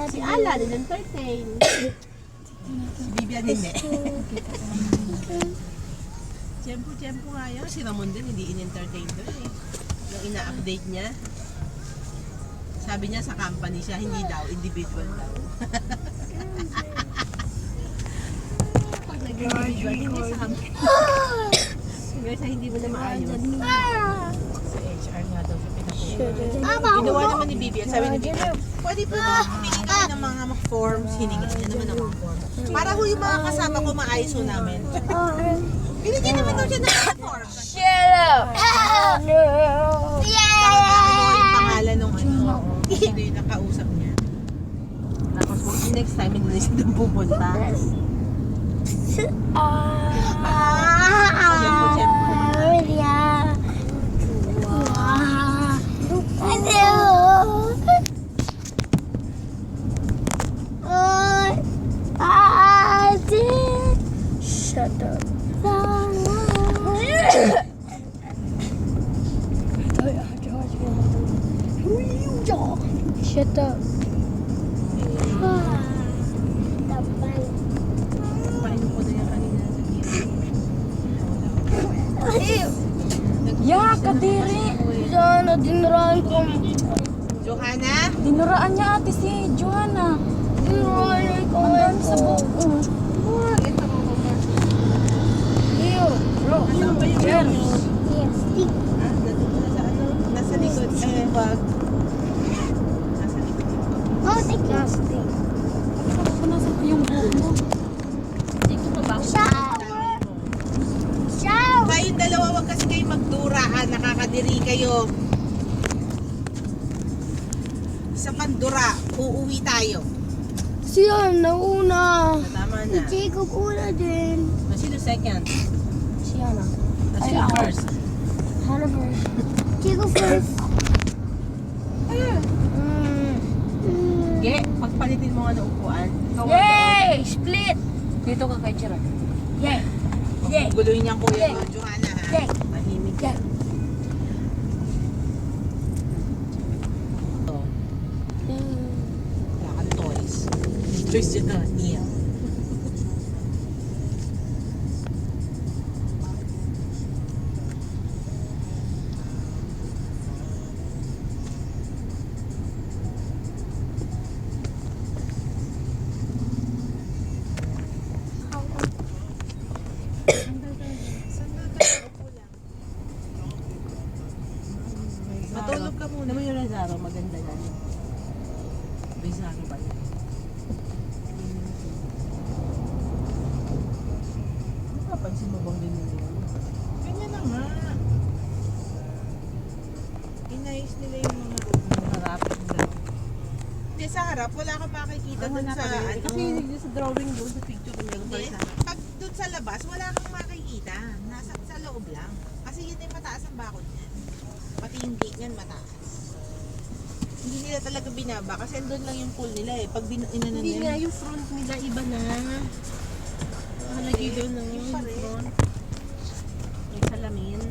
Si Alan, in-entertain. Si Vivian hindi. Tiyempo nga yun. Si Ramon din hindi in-entertain doon eh. Yung ina-update niya. Sabi niya sa company siya, hindi daw, individual daw. Pag nag-individual, hindi sa company. Hanggang sa hindi mo na maayos. Sa HR nga daw siya pinag-uwi. Ginawa naman ni Bibi. Sabi ni Bibi, pwede po ba humingi kami ng mga forms? Hiningi niya naman ng mga forms. Para ho yung mga kasama ko maayos ho namin. Binigyan naman daw siya ng mga forms. Shut up! No! Nakakagawa yung pangalan ng ano. Sino yung nakausap niya. Tapos next time, hindi na siya doon pupunta. Shut up. Shut up. Paano ko na yan kanina sa gilid. Ya, kadiri. Sana dinuraan ko. Johanna? Dinuraan niya ate si Johanna. Dinuraan ko. Ang sa buko. Iyo. Bro. Asan ba yung Cheers. Ah, nasa ano? Nasa likod. Bag. Nasa likod yung bag. Plastic. Ako nasa yung buko mo. Dito pa ba? Kayong dalawa, wag kasi kayo magduraan. Nakakadiri kayo. Sa pandura, uuwi tayo. Siya, nauna. Tama na. Jacob una din. Sino second? Siya na. Sino first? Hannah first. Jacob first. Ge, pagpalitin mo nga ng upuan. Yay! Split! Dito ka kay Chira. Yay! Yay! Guluhin niya kuya Ge. mo, Johanna ha. Ge. Tahimik ka. Yay! Wala kang toys. Toys dyan na, niya. Matulog ka muna. May Lazaro, maganda yan. Lazaro ba yan? Napapansin mo bang ganyan yun? Ganyan na nga. Inayos nila yung mga room. Harap. Hindi, sa harap, wala kang makikita dun sa ano. Kasi yung sa drawing doon, sa picture meron pa Hindi, isa. pag dun sa labas, wala kang makikita. Nasa sa loob lang. Kasi yun ay mataas ang bakod niyan. Pati yung gate niyan mataas. Hindi nila talaga binaba kasi doon lang yung pool nila eh. Pag inanan Hindi nga, nila. yung front nila iba na. Nakalagay doon ng Yung pa rin. front. May salamin.